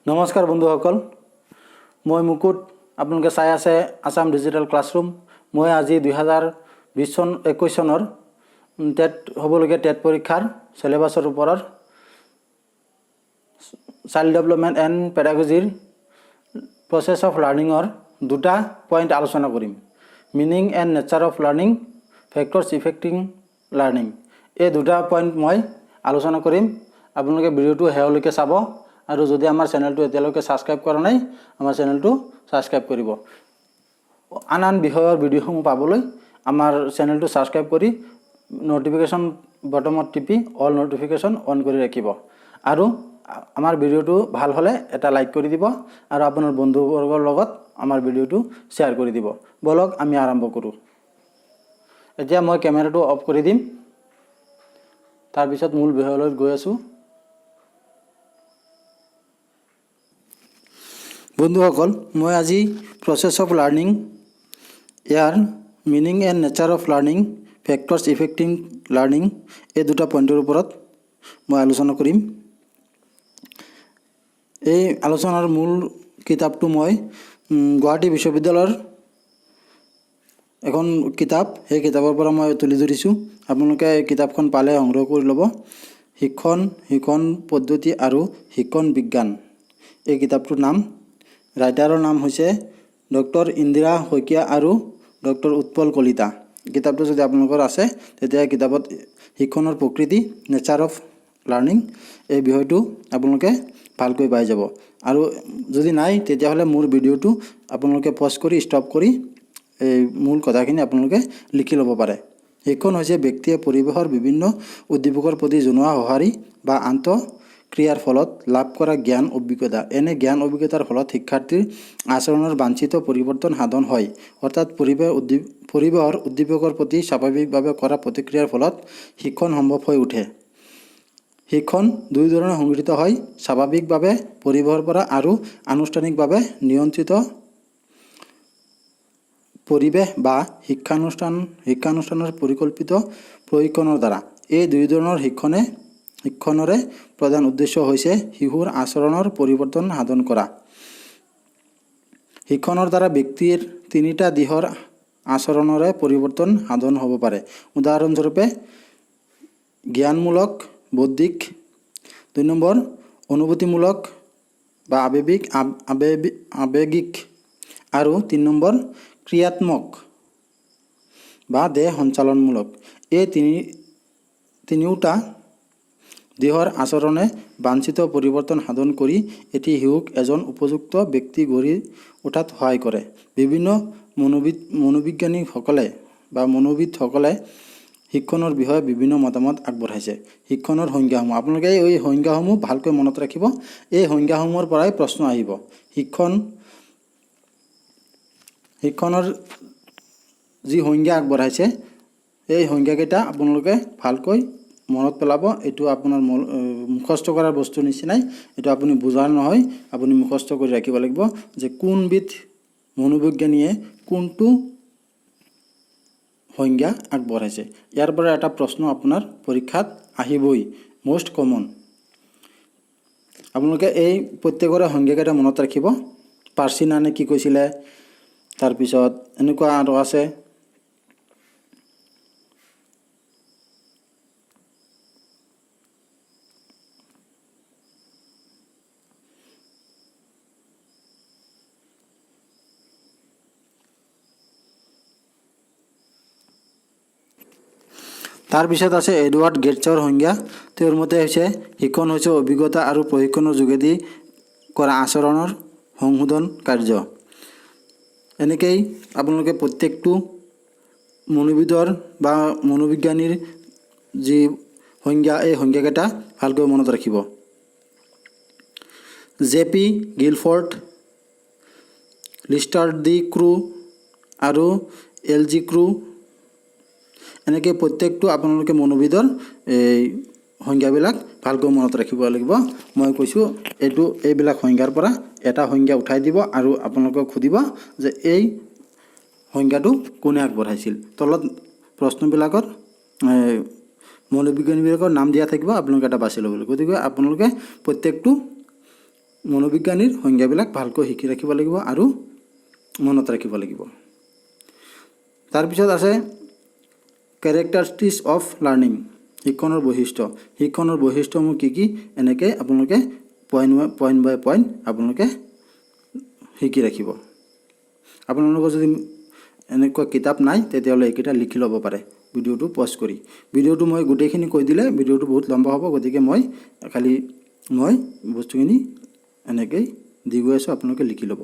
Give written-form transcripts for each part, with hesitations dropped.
নমস্কাৰ বন্ধুসকল, মই মুকুট। আপোনালোকে চাই আছে আসাম ডিজিটেল ক্লাছৰুম। মই আজি 2021 চনৰ টেট হ'বলগীয়া টেট পৰীক্ষাৰ চিলেবাছৰ ওপৰত চাইল্ড ডেভেলপমেণ্ট এণ্ড পেডাগজিৰ প্ৰচেছ অফ লাৰ্ণিঙৰ দুটা পইণ্ট আলোচনা কৰিম। Meaning and nature of learning, factors affecting learning. এই দুটা পইণ্ট মই আলোচনা কৰিম। আপোনালোকে ভিডিঅ'টো শেষলৈকে চাব আৰু যদি আমাৰ চেনেলটো এতিয়ালৈকে ছাবস্ক্ৰাইব কৰা নাই, আমাৰ চেনেলটো ছাবস্ক্ৰাইব কৰিব। আন বিষয়ৰ ভিডিঅ'সমূহ পাবলৈ আমাৰ চেনেলটো ছাবস্ক্ৰাইব কৰি ন'টিফিকেশ্যন বটনত টিপি অল ন'টিফিকেশ্যন অন কৰি ৰাখিব আৰু আমাৰ ভিডিঅ'টো ভাল হ'লে এটা লাইক কৰি দিব আৰু আপোনাৰ বন্ধুবৰ্গৰ লগত আমাৰ ভিডিঅ'টো শ্বেয়াৰ কৰি দিব। বলক আমি আৰম্ভ কৰোঁ। এতিয়া মই কেমেৰাটো অফ কৰি দিম, তাৰপিছত মূল বিষয়লৈ গৈ আছোঁ। বন্ধুসকল, মই আজি প্ৰচেছ অফ লাৰ্ণিং, ইয়াৰ meaning and nature of learning, factors affecting learning, এই দুটা পইণ্টৰ ওপৰত মই আলোচনা কৰিম। এই আলোচনাৰ মূল কিতাপটো মই গুৱাহাটী বিশ্ববিদ্যালয়ৰ এখন কিতাপ, সেই কিতাপৰ পৰা মই তুলি ধৰিছোঁ। আপোনালোকে কিতাপখন পালে সংগ্ৰহ কৰি ল'ব। শিক্ষণ পদ্ধতি আৰু শিক্ষণ বিজ্ঞান, এই কিতাপটোৰ নাম। ৰাইটাৰৰ নাম হৈছে ডক্টৰ ইন্দিৰা শইকীয়া আৰু ডক্টৰ উৎপল কলিতা। কিতাপটো যদি আপোনালোকৰ আছে, তেতিয়া কিতাপত শিক্ষণৰ প্ৰকৃতি, নেচাৰ অফ লাৰ্ণিং, এই বিষয়টো আপোনালোকে ভালকৈ পাই যাব। আৰু যদি নাই, তেতিয়াহ'লে মোৰ ভিডিঅ'টো আপোনালোকে পজ কৰি ষ্টপ কৰি এই মূল কথাখিনি আপোনালোকে লিখি ল'ব পাৰে। শিক্ষণ হৈছে ব্যক্তিয়ে পৰিৱেশৰ বিভিন্ন উদ্দীপকৰ প্ৰতি জনোৱা সঁহাৰি বা আন্তঃক্ৰিয়াৰ ফলত লাভ কৰা জ্ঞান অভিজ্ঞতা। এনে জ্ঞান অভিজ্ঞতাৰ ফলত শিক্ষাৰ্থীৰ আচৰণৰ বাঞ্ছিত পৰিৱৰ্তন সাধন হয়। অৰ্থাৎ পৰিৱেশৰ উদ্দীপকৰ প্ৰতি স্বাভাৱিকভাৱে কৰা প্ৰতিক্ৰিয়াৰ ফলত শিক্ষণ সম্ভৱ হৈ উঠে। শিক্ষণ দুই ধৰণে সংঘটিত হয়: স্বাভাৱিকভাৱে পৰিৱেশৰ পৰা আৰু আনুষ্ঠানিকভাৱে নিয়ন্ত্ৰিত পৰিৱেশ বা শিক্ষানুষ্ঠানৰ পৰিকল্পিত প্ৰশিক্ষণৰ দ্বাৰা। এই দুই ধৰণৰ শিক্ষণৰে প্ৰধান উদ্দেশ্য হৈছে শিশুৰ আচৰণৰ পৰিৱৰ্তন সাধন কৰা। শিক্ষণৰ দ্বাৰা ব্যক্তিৰ তিনিটা দিশৰ আচৰণৰে পৰিৱৰ্তন সাধন হ'ব পাৰে। উদাহৰণস্বৰূপে জ্ঞানমূলক, বৌদ্ধিক; 2 নম্বৰ অনুভূতিমূলক বা আৱেগিক; আৰু 3 নম্বৰ ক্ৰিয়াত্মক বা দেহ সঞ্চালনমূলক। এই তিনিওটা দিশৰ আচৰণে বাঞ্ছিত পৰিৱৰ্তন সাধন কৰি এটি শিশুক এজন উপযুক্ত ব্যক্তি গঢ়ি উঠাত সহায় কৰে। বিভিন্ন মনোবিদসকলে শিক্ষণৰ বিষয়ে বিভিন্ন মতামত আগবঢ়াইছে। শিক্ষণৰ সংজ্ঞাসমূহ, আপোনালোকে এই সংজ্ঞাসমূহ ভালকৈ মনত ৰাখিব। এই সংজ্ঞাসমূহৰ পৰাই প্ৰশ্ন আহিব। শিক্ষণৰ যি সংজ্ঞা আগবঢ়াইছে, এই সংজ্ঞাকেইটা আপোনালোকে ভালকৈ মনত পেলাব। এইটো আপোনাৰ মুখস্থ কৰাৰ বস্তুৰ নিচিনাই, এইটো আপুনি বুজাৰ নহয়, আপুনি মুখস্থ কৰি ৰাখিব লাগিব যে কোনবিধ মনোবিজ্ঞানীয়ে কোনটো সংজ্ঞা আগবঢ়াইছে। ইয়াৰ পৰা এটা প্ৰশ্ন আপোনাৰ পৰীক্ষাত আহিবই, মষ্ট কমন। আপোনালোকে এই প্ৰত্যেকৰে সংজ্ঞাকেইটা মনত ৰাখিব। পাৰ্চিনানে কি কৈছিলে, তাৰপিছত এনেকুৱা আৰু আছে। তাৰপিছত আছে এডৱাৰ্ড গেটছৰ সংজ্ঞা। তেওঁৰ মতে হৈছে শিক্ষণ হৈছে অভিজ্ঞতা আৰু প্ৰশিক্ষণৰ যোগেদি কৰা আচৰণৰ সংশোধন কাৰ্য। এনেকেই আপোনালোকে প্ৰত্যেকটো মনোবিদৰ বা মনোবিজ্ঞানীৰ যি সংজ্ঞা, এই সংজ্ঞাকেইটা ভালকৈ মনত ৰাখিব। JP গিলফৰ্ড, লিষ্টাৰ্ড ডি ক্ৰু আৰু LG ক্ৰু, এনেকৈ প্ৰত্যেকটো আপোনালোকে মনোবিদৰ এই সংজ্ঞাবিলাক ভালকৈ মনত ৰাখিব লাগিব। মই কৈছোঁ এইবিলাক সংজ্ঞাৰ পৰা এটা সংজ্ঞা উঠাই দিব আৰু আপোনালোকক সুধিব যে এই সংজ্ঞাটো কোনে আগবঢ়াইছিল। তলত প্ৰশ্নবিলাকৰ মনোবিজ্ঞানীবিলাকৰ নাম দিয়া থাকিব, আপোনালোকে এটা বাছি ল'ব লাগিব। গতিকে আপোনালোকে প্ৰত্যেকটো মনোবিজ্ঞানীৰ সংজ্ঞাবিলাক ভালকৈ শিকি ৰাখিব লাগিব আৰু মনত ৰাখিব লাগিব। তাৰপিছত আছে কেৰেক্টাৰিষ্টিক্স অফ লাৰ্নিং, শিক্ষণৰ বৈশিষ্ট্য। শিক্ষণৰ বৈশিষ্ট্যসমূহ কি এনেকৈ আপোনালোকে পইণ্ট বাই পইণ্ট আপোনালোকে শিকি ৰাখিব। আপোনালোকৰ যদি এনেকুৱা কিতাপ নাই তেতিয়াহ'লে এইকেইটা লিখি ল'ব পাৰে ভিডিঅ'টো পজ কৰি। ভিডিঅ'টো মই গোটেইখিনি কৈ দিলে ভিডিঅ'টো বহুত লম্বা হ'ব, গতিকে মই বস্তুখিনি এনেকৈ দি গৈ আছোঁ, আপোনালোকে লিখি ল'ব।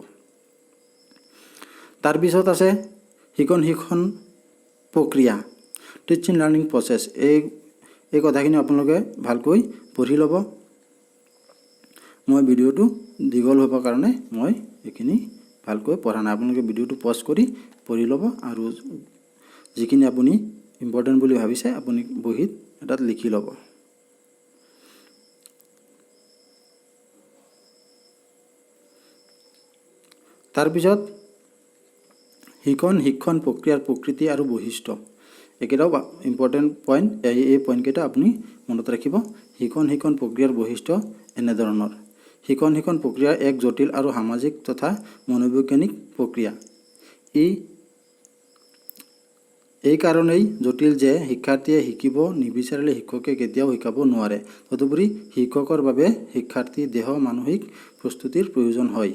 তাৰপিছত আছে শিক্ষণ প্ৰক্ৰিয়া, টিচিং লাৰ্নিং প্ৰচেছ। এই কথাখিনি আপোনালোকে ভালকৈ পঢ়ি ল'ব। মই ভিডিঅ'টো দীঘল হ'বৰ কাৰণে মই এইখিনি ভালকৈ পঢ়া নাই, আপোনালোকে ভিডিঅ'টো পজ কৰি পঢ়ি ল'ব আৰু যিখিনি আপুনি ইম্পৰ্টেণ্ট বুলি ভাবিছে আপুনি বহীত এটাত লিখি ল'ব। তাৰপিছত শিক্ষণ প্ৰক্ৰিয়াৰ প্ৰকৃতি আৰু বৈশিষ্ট্য, এইকেইটাও ইম্পৰ্টেণ্ট পইণ্ট। এই পইণ্টকেইটা আপুনি মনত ৰাখিব। শিক্ষণ প্ৰক্ৰিয়াৰ বৈশিষ্ট্য এনেধৰণৰ। শিক্ষণ প্ৰক্ৰিয়া এক জটিল আৰু সামাজিক তথা মনোবৈজ্ঞানিক প্ৰক্ৰিয়া। এই কাৰণেই জটিল যে শিক্ষাৰ্থীয়ে শিকিব নিবিচাৰিলে শিক্ষকে কেতিয়াও শিকাব নোৱাৰে। তদুপৰি শিক্ষকৰ বাবে শিক্ষাৰ্থীৰ দেহ মানসিক প্ৰস্তুতিৰ প্ৰয়োজন হয়।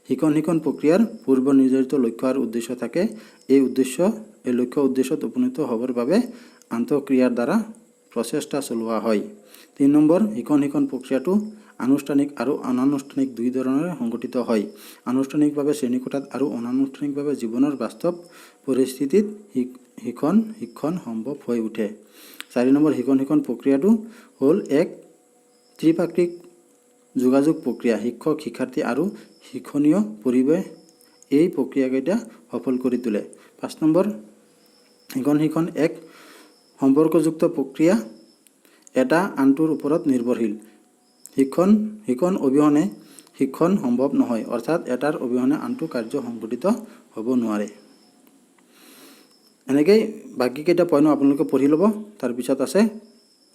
শিক্ষণ প্ৰক্ৰিয়াৰ পূৰ্ব নিৰ্ধাৰিত লক্ষ্য আৰু উদ্দেশ্য থাকে। এই লক্ষ্য উদ্দেশ্যত উপনীত হ'বৰ বাবে আন্তঃক্ৰিয়াৰ দ্বাৰা প্ৰচেষ্টা চলোৱা হয়। 3 নম্বৰ, শিক্ষণ প্ৰক্ৰিয়াটো আনুষ্ঠানিক আৰু অনানুষ্ঠানিক দুই ধৰণেৰে সংঘটিত হয়। আনুষ্ঠানিকভাৱে শ্ৰেণীকোঠাত আৰু অনানুষ্ঠানিকভাৱে জীৱনৰ বাস্তৱ পৰিস্থিতিত শিক্ষণ সম্ভৱ হৈ উঠে। 4 নম্বৰ, শিক্ষণ প্ৰক্ৰিয়াটো হ'ল এক ত্ৰিপাক্ষিক যোগাযোগ প্ৰক্ৰিয়া। শিক্ষক, শিক্ষাৰ্থী আৰু শিক্ষণীয় পৰিৱেশ এই প্ৰক্ৰিয়াকেইটা সফল কৰি তোলে। 5 নম্বৰ, শিক্ষণ এক সম্পৰ্কযুক্ত প্ৰক্ৰিয়া, এটা আনটোৰ ওপৰত নিৰ্ভৰশীল। শিক্ষণ অবিহনে শিক্ষণ সম্ভৱ নহয়, অৰ্থাৎ এটাৰ অবিহনে আনটো কাৰ্য সংঘটিত হ'ব নোৱাৰে। এনেকৈ বাকীকেইটা পইণ্ট আপোনালোকে পঢ়ি ল'ব। তাৰপিছত আছে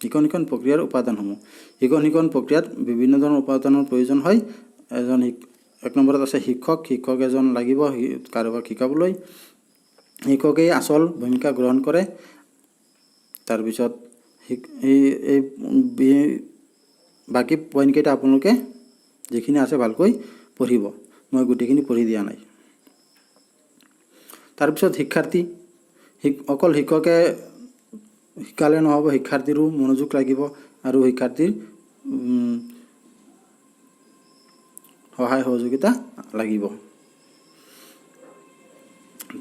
শিক্ষণ প্ৰক্ৰিয়াৰ উপাদানসমূহ। শিক্ষণ প্ৰক্ৰিয়াত বিভিন্ন ধৰণৰ উপাদানৰ প্ৰয়োজন হয়। এক নম্বৰত আছে শিক্ষক এজন লাগিব কাৰোবাক শিকাবলৈ। শিক্ষকেই আচল ভূমিকা গ্ৰহণ কৰে। তাৰপিছত বাকী পইণ্টকেইটা আপোনালোকে যিখিনি আছে ভালকৈ পঢ়িব, মই গোটেইখিনি পঢ়ি দিয়া নাই। তাৰপিছত শিক্ষাৰ্থী, অকল শিক্ষকে শিকালে নহ'ব, শিক্ষাৰ্থীৰো মনোযোগ লাগিব আৰু শিক্ষাৰ্থীৰ সহায় সহযোগিতা লাগিব।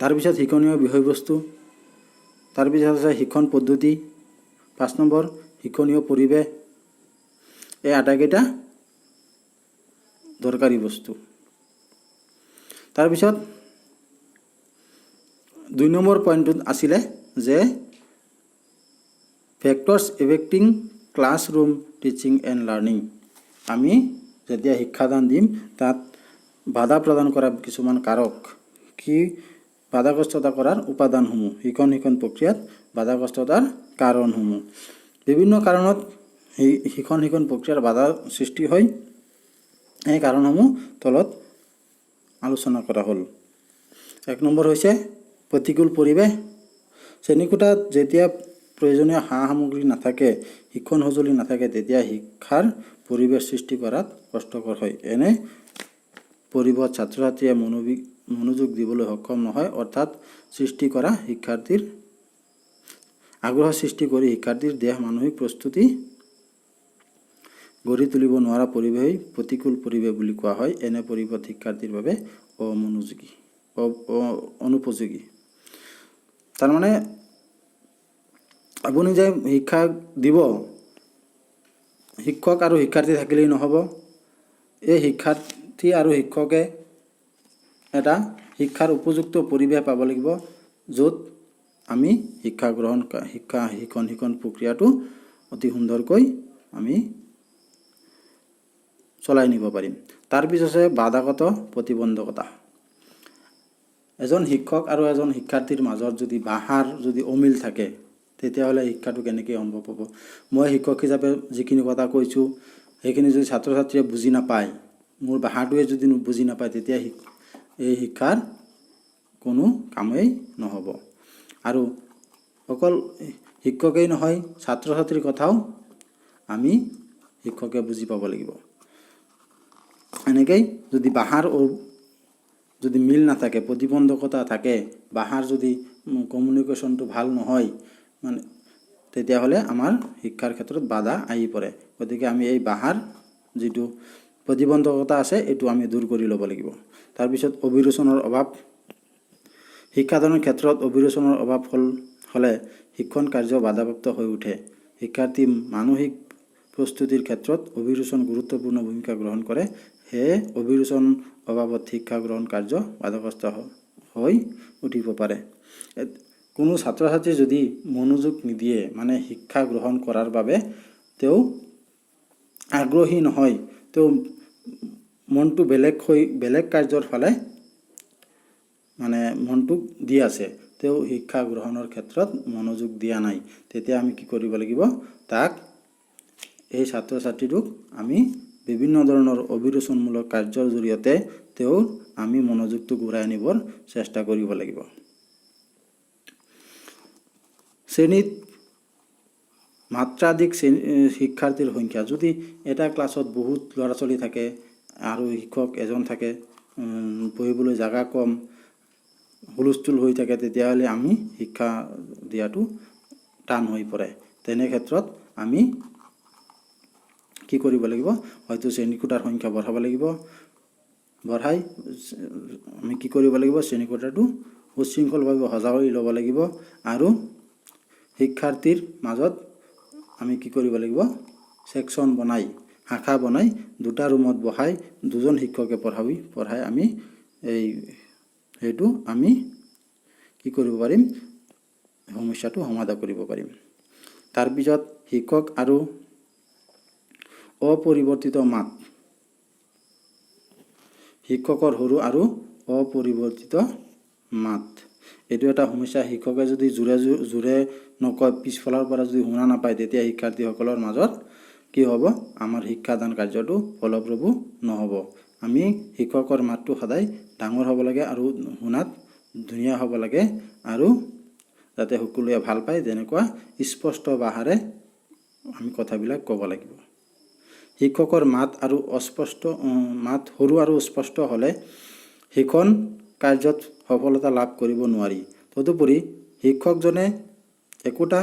তাৰপিছত শিক্ষণীয় বিষয়বস্তু, তাৰপিছত আছে শিক্ষণ পদ্ধতি। 5 নম্বৰ, শিক্ষণীয় পৰিৱেশ। এই আটাইকেইটা দৰকাৰী বস্তু। তাৰপিছত 2 নম্বৰ পইণ্টটোত আছিলে যে factors affecting classroom teaching and learning. আমি যেতিয়া শিক্ষাদান দিম তাত বাধা প্ৰদান কৰা কিছুমান কাৰক, বাধাগ্ৰস্ততা কৰাৰ উপাদানসমূহ। শিক্ষণ প্ৰক্ৰিয়াত বাধাগ্ৰস্ততাৰ কাৰণসমূহ। বিভিন্ন কাৰণত শিক্ষণ প্ৰক্ৰিয়াৰ বাধা সৃষ্টি হয়। এই কাৰণসমূহ তলত আলোচনা কৰা হ'ল। 1 নম্বৰ হৈছে প্ৰতিকূল পৰিৱেশ। শ্ৰেণীকোঠাত যেতিয়া প্ৰয়োজনীয় সা সামগ্ৰী নাথাকে, শিক্ষণ সঁজুলি নাথাকে, তেতিয়া শিক্ষাৰ পৰিৱেশ সৃষ্টি কৰাত কষ্টকৰ হয়। এনে পৰিৱেশত ছাত্ৰ ছাত্ৰীয়ে মনোযোগ দিবলৈ সক্ষম নহয়, অৰ্থাৎ আগ্ৰহ সৃষ্টি কৰি শিক্ষাৰ্থীৰ দেহ মানসিক প্ৰস্তুতি গঢ়ি তুলিব নোৱাৰা পৰিৱেশেই প্ৰতিকূল পৰিৱেশ বুলি কোৱা হয়। এনে পৰিৱেশ শিক্ষাৰ্থীৰ বাবে অনুপযোগী। তাৰমানে আপুনি যে শিক্ষা দিব, শিক্ষক আৰু শিক্ষাৰ্থী থাকিলেই নহ'ব। এই শিক্ষাৰ্থী আৰু শিক্ষকে এটা শিক্ষাৰ উপযুক্ত পৰিৱেশ পাব লাগিব, য'ত আমি শিক্ষণ প্ৰক্ৰিয়াটো অতি সুন্দৰকৈ আমি চলাই নিব পাৰিম। তাৰপিছত আছে বাধাগত প্ৰতিবন্ধকতা। এজন শিক্ষক আৰু এজন শিক্ষাৰ্থীৰ মাজত যদি ভাষাৰ অমিল থাকে, তেতিয়াহ'লে শিক্ষাটো কেনেকৈ সম্ভৱ হ'ব। মই শিক্ষক হিচাপে যিখিনি কথা কৈছোঁ সেইখিনি যদি ছাত্ৰ ছাত্ৰীয়ে বুজি নাপায়, মোৰ ভাষাটোৱে যদি বুজি নাপায়, তেতিয়া এই শিক্ষাৰ কোনো কামেই নহ'ব। আৰু অকল শিক্ষকেই নহয়, ছাত্ৰ ছাত্ৰীৰ কথাও আমি শিক্ষকে বুজি পাব লাগিব। এনেকেই যদি ভাষাৰ যদি মিল নাথাকে, প্ৰতিবন্ধকতা থাকে, ভাষাৰ যদি কমিউনিকেশ্যনটো ভাল নহয়, মানে তেতিয়াহ'লে আমাৰ শিক্ষাৰ ক্ষেত্ৰত বাধা আহি পৰে। গতিকে আমি এই ভাষাৰ যিটো প্ৰতিবন্ধকতা আছে এইটো আমি দূৰ কৰি ল'ব লাগিব। তাৰপিছত অভিৰোচনৰ অভাৱ। শিক্ষাদানৰ ক্ষেত্ৰত অভিৰোচনৰ অভাৱ হ'লে শিক্ষণ কাৰ্য বাধাপ্ৰাপ্ত হৈ উঠে। শিক্ষাৰ্থী মানসিক প্ৰস্তুতিৰ ক্ষেত্ৰত অভিৰোচন গুৰুত্বপূৰ্ণ ভূমিকা গ্ৰহণ কৰে। সেয়ে অভিৰোচন অভাৱত শিক্ষা গ্ৰহণ কাৰ্য বাধাগ্ৰস্ত হৈ উঠিব পাৰে। কোনো ছাত্ৰ ছাত্ৰী যদি মনোযোগ নিদিয়ে, মানে শিক্ষা গ্ৰহণ কৰাৰ বাবে তেওঁ আগ্ৰহী নহয়, তেওঁ মনটো বেলেগ কাৰ্যৰ ফালে মানে মনটোক দি আছে, তেওঁ শিক্ষা গ্ৰহণৰ ক্ষেত্ৰত মনোযোগ দিয়া নাই, তেতিয়া আমি কি কৰিব লাগিব, এই ছাত্ৰ ছাত্ৰীটোক আমি বিভিন্ন ধৰণৰ অভিৰোচনমূলক কাৰ্যৰ জৰিয়তে তেওঁৰ আমি মনোযোগটো ঘূৰাই আনিবৰ চেষ্টা কৰিব লাগিব। শ্ৰেণীত মাত্ৰাধিক শিক্ষাৰ্থীৰ সংখ্যা। যদি এটা ক্লাছত বহুত ল'ৰা ছোৱালী থাকে আৰু শিক্ষক এজন থাকে, পঢ়িবলৈ জাগা কম, হুলস্থুল হৈ থাকে, তেতিয়াহ'লে আমি শিক্ষা দিয়াটো টান হৈ পৰে। তেনে ক্ষেত্ৰত আমি কি কৰিব লাগিব, হয়তো শ্ৰেণীকোঠাৰ সংখ্যা বঢ়াব লাগিব, বঢ়াই আমি কি কৰিব লাগিব, শ্ৰেণীকোঠাটো সুশৃংখলভাৱে সজা কৰি ল'ব লাগিব। আৰু শিক্ষাৰ্থীৰ মাজত আমি কি কৰিব লাগিব, ছেকশ্যন বনাই, শাখা বনাই, দুটা ৰুমত বহাই দুজন শিক্ষকে পঢ়াই আমি সেইটো আমি কি কৰিব পাৰিম, সমস্যাটো সমাধান কৰিব পাৰিম। তাৰপিছত শিক্ষক আৰু অপৰিৱৰ্তিত মাত। শিক্ষকৰ সৰু আৰু অপৰিৱৰ্তিত মাত, এইটো এটা সমস্যা। শিক্ষকে যদি জোৰে নকয়, পিছফালৰ পৰা যদি শুনা নাপায়, তেতিয়া শিক্ষাৰ্থীসকলৰ মাজত কি হ'ব, আমাৰ শিক্ষাদান কাৰ্যটো ফলপ্ৰসূ নহ'ব। আমি শিক্ষকৰ মাতটো সদায় ডাঙৰ হ'ব লাগে আৰু শুনাত ধুনীয়া হ'ব লাগে, আৰু যাতে সকলোৱে ভাল পায় তেনেকুৱা স্পষ্ট ভাষাৰে আমি কথাবিলাক ক'ব লাগিব। শিক্ষকৰ মাত সৰু আৰু স্পষ্ট হ'লে শিক্ষণ কাৰ্যত সফলতা লাভ কৰিব নোৱাৰি। তদুপৰি শিক্ষকজনে একোটা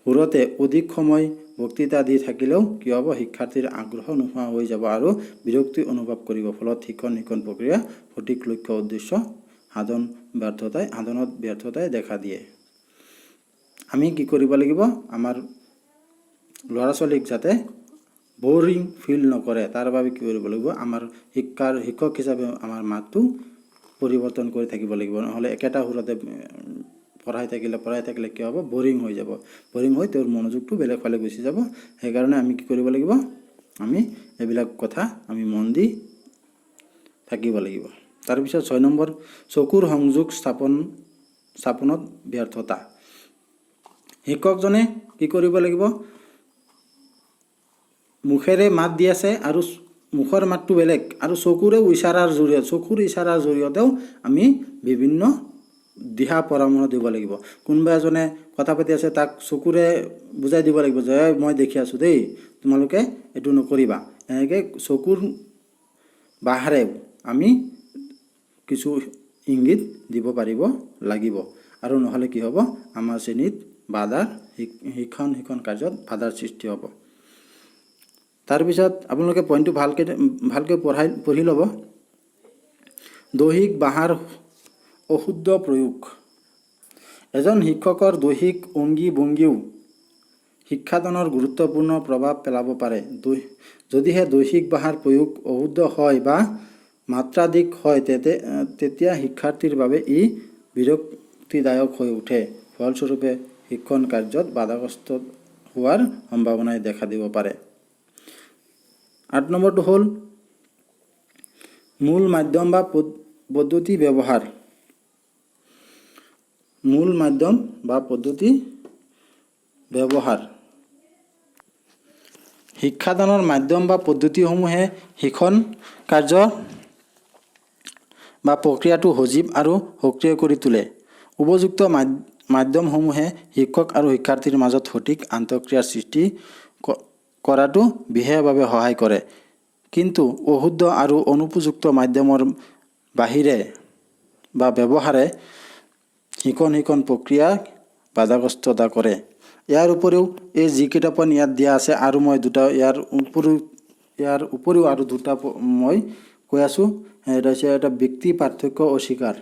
সুৰতে অধিক সময় বক্তৃতা দি থাকিলেও কি হ'ব, শিক্ষাৰ্থীৰ আগ্ৰহ নোহোৱা হৈ যাব আৰু বিৰক্তি অনুভৱ কৰিব। ফলত শিক্ষণ প্ৰক্ৰিয়া সঠিক লক্ষ্য উদ্দেশ্য সাধনত ব্যৰ্থতাই দেখা দিয়ে। আমি কি কৰিব লাগিব, আমাৰ ল'ৰা ছোৱালীক যাতে বৰিং ফিল নকৰে, তাৰ বাবে কি কৰিব লাগিব, আমাৰ শিক্ষক হিচাপে আমাৰ মাতটো পৰিৱৰ্তন কৰি থাকিব লাগিব। নহ'লে একেটা সুৰতে পঢ়াই থাকিলে কি হ'ব, বৰিং হৈ যাব। বৰিং হৈ তেওঁৰ মনোযোগটো বেলেগ ফালে গুচি যাব। সেইকাৰণে আমি কি কৰিব লাগিব, আমি এইবিলাক কথা আমি মন দি থাকিব লাগিব। তাৰপিছত 6 নম্বৰ, চকুৰ সংযোগ স্থাপনত ব্যৰ্থতা। শিক্ষকজনে কি কৰিব লাগিব, মুখেৰে মাত দি আছে আৰু মুখৰ মাতটো বেলেগ, আৰু চকুৰ ইচাৰাৰ জৰিয়তেও আমি বিভিন্ন দিহা পৰামৰ্শ দিব লাগিব। কোনোবা এজনে কথা পাতি আছে, তাক চকুৰে বুজাই দিব লাগিব যে মই দেখি আছোঁ দেই, তোমালোকে এইটো নকৰিবা। এনেকৈ চকুৰ বাহাৰেও আমি কিছু ইংগিত দিব পাৰিব লাগিব। আৰু নহ'লে কি হ'ব, আমাৰ শ্ৰেণীত শিক্ষণ কাৰ্যত বাধাৰ সৃষ্টি হ'ব। তাৰপিছত আপোনালোকে পইণ্টটো ভালকৈ পঢ়ি ল'ব। দৈহিক ভাষাৰ অশুদ্ধ প্ৰয়োগ। এজন শিক্ষকৰ দৈহিক অংগী ভংগীও শিক্ষাদানৰ গুৰুত্বপূৰ্ণ প্ৰভাৱ পেলাব পাৰে। যদিহে দৈহিক ভাষাৰ প্ৰয়োগ অশুদ্ধ হয় বা মাত্ৰাধিক হয়, তেতিয়া শিক্ষাৰ্থীৰ বাবে ই বিৰক্তিদায়ক হৈ উঠে। ফলস্বৰূপে শিক্ষণ কাৰ্যত বাধাগ্ৰস্ত হোৱাৰ সম্ভাৱনাই দেখা দিব পাৰে। 8 নম্বৰটো হ'ল মূল মাধ্যম বা পদ্ধতি ব্যৱহাৰ। মূল মাধ্যম বা পদ্ধতি ব্যৱহাৰ। শিক্ষাদানৰ মাধ্যম বা পদ্ধতিসমূহে শিক্ষণ কাৰ্য বা প্ৰক্ৰিয়াটো সজীৱ আৰু সক্ৰিয় কৰি তোলে। উপযুক্ত মাধ্যমসমূহে শিক্ষক আৰু শিক্ষাৰ্থীৰ মাজত সঠিক আন্তঃক্ৰিয়াৰ সৃষ্টি কৰাটো বিশেষভাৱে সহায় কৰে। কিন্তু অশুদ্ধ আৰু অনুপযুক্ত মাধ্যমৰ বাহিৰে বা ব্যৱহাৰে শিক্ষণ প্ৰক্ৰিয়াক বাধাগ্ৰস্ত কৰে। ইয়াৰ উপৰিও এই যিকেইটা পইণ্ট ইয়াত দিয়া আছে আৰু মই দুটা ইয়াৰ উপৰিও আৰু দুটা মই কৈ আছোঁ। এটা হৈছে এটা ব্যক্তি পাৰ্থক্য অস্বীকাৰ।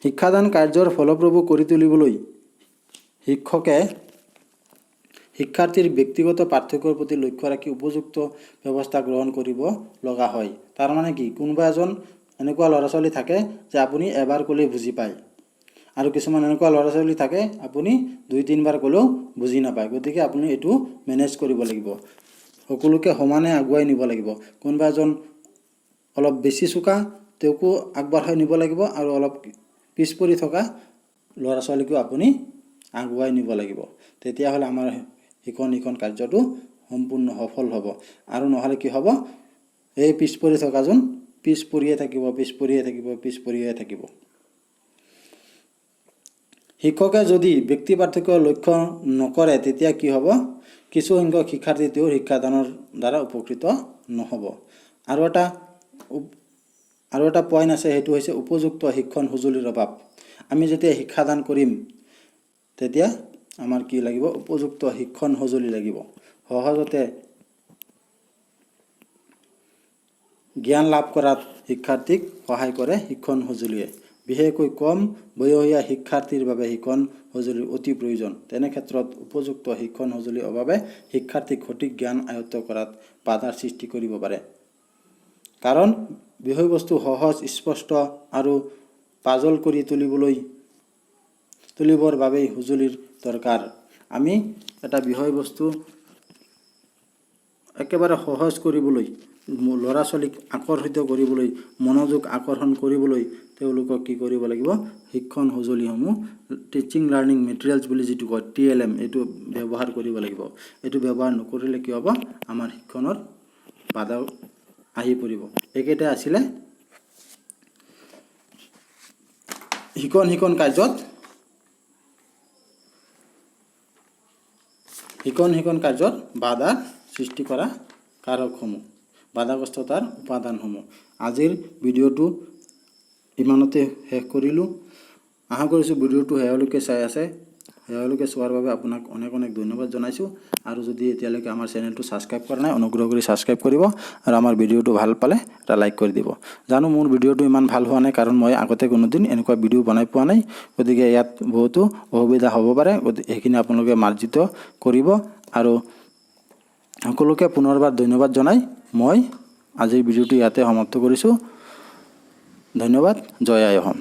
শিক্ষাদান কাৰ্যৰ ফলপ্ৰসূ কৰি তুলিবলৈ শিক্ষকে শিক্ষাৰ্থীৰ ব্যক্তিগত পাৰ্থক্যৰ প্ৰতি লক্ষ্য ৰাখি উপযুক্ত ব্যৱস্থা গ্ৰহণ কৰিব লগা হয়। তাৰমানে কি, কোনোবা এজন এনেকুৱা ল'ৰা ছোৱালী থাকে যে আপুনি এবাৰ ক'লেই বুজি পায়, আৰু কিছুমান এনেকুৱা ল'ৰা ছোৱালী থাকে আপুনি 2-3বাৰ ক'লেও বুজি নাপায়। গতিকে আপুনি এইটো মেনেজ কৰিব লাগিব, সকলোকে সমানে আগুৱাই নিব লাগিব। কোনোবা এজন অলপ বেছি চোকা তেওঁকো আগবঢ়াই নিব লাগিব, আৰু অলপ পিছ পৰি থকা ল'ৰা ছোৱালীকো আপুনি আগুৱাই নিব লাগিব। তেতিয়াহ'লে আমাৰ শিক্ষণ কাৰ্যটো সম্পূৰ্ণ সফল হ'ব। আৰু নহ'লে কি হ'ব, এই পিছ পৰি থকাজন পিছ পৰিয়ে থাকিব। শিক্ষকে যদি ব্যক্তি পাৰ্থক্য লক্ষ্য নকৰে তেতিয়া কি হ'ব, কিছু সংখ্যক শিক্ষাৰ্থী তেওঁৰ শিক্ষাদানৰ দ্বাৰা উপকৃত নহ'ব। আৰু এটা পইণ্ট আছে, সেইটো হৈছে উপযুক্ত শিক্ষণ সঁজুলিৰ অভাৱ। আমি যেতিয়া শিক্ষাদান কৰিম তেতিয়া আমাৰ কি লাগিব, উপযুক্ত শিক্ষণ সঁজুলি লাগিব। সহজতে জ্ঞান লাভ কৰাত শিক্ষাৰ্থীক সহায় কৰে শিক্ষণ সঁজুলিয়ে। বিশেষকৈ কম বয়সীয়া শিক্ষাৰ্থীৰ বাবে শিক্ষণ সঁজুলিৰ অতি প্ৰয়োজন। তেনে ক্ষেত্ৰত উপযুক্ত শিক্ষণ সঁজুলিৰ অভাৱে শিক্ষাৰ্থীক সঠিক জ্ঞান আয়ত্ত কৰাত বাধাৰ সৃষ্টি কৰিব পাৰে। কাৰণ বিষয়বস্তু সহজ, স্পষ্ট আৰু পাজল কৰি তুলিবৰ বাবেই সঁজুলিৰ দৰকাৰ। আমি এটা বিষয়বস্তু একেবাৰে সহজ কৰিবলৈ, ল'ৰা ছোৱালীক আকৰ্ষিত কৰিবলৈ, মনোযোগ আকৰ্ষণ কৰিবলৈ তেওঁলোকক কি কৰিব লাগিব, শিক্ষণ সঁজুলিসমূহ টিচিং লাৰ্ণিং মেটেৰিয়েলছ বুলি যিটো কয় TLM, এইটো ব্যৱহাৰ কৰিব লাগিব। এইটো ব্যৱহাৰ নকৰিলে কি হ'ব, আমাৰ শিক্ষণৰ বাধা আহি পৰিব। এইকেইটা আছিলে শিক্ষণ কাৰ্যত বাধা সৃষ্টি কৰা কাৰকসমূহ, বাধাগ্ৰস্ততাৰ উপাদানসমূহ। আজিৰ ভিডিঅ'টো ইমানতে শেষ কৰিলোঁ। আশা কৰিছোঁ ভিডিঅ'টো শেষলৈকে চাই আছে। শেষলৈকে চোৱাৰ বাবে আপোনাক অনেক ধন্যবাদ জনাইছোঁ। আৰু যদি এতিয়ালৈকে আমাৰ চেনেলটো ছাবস্ক্ৰাইব কৰা নাই, অনুগ্ৰহ কৰি ছাবস্ক্ৰাইব কৰিব, আৰু আমাৰ ভিডিঅ'টো ভাল পালে এটা লাইক কৰি দিব। জানো মোৰ ভিডিঅ'টো ইমান ভাল হোৱা নাই, কাৰণ মই আগতে কোনোদিন এনেকুৱা ভিডিঅ' বনাই পোৱা নাই। গতিকে ইয়াত বহুতো অসুবিধা হ'ব পাৰে, সেইখিনি আপোনালোকে মাৰ্জিত কৰিব। আৰু সকলোকে পুনৰবাৰ ধন্যবাদ জনাই মই আজিৰ ভিডিঅ'টো ইয়াতে সমাপ্ত কৰিছোঁ। ধন্যবাদ। জয় আই অসম।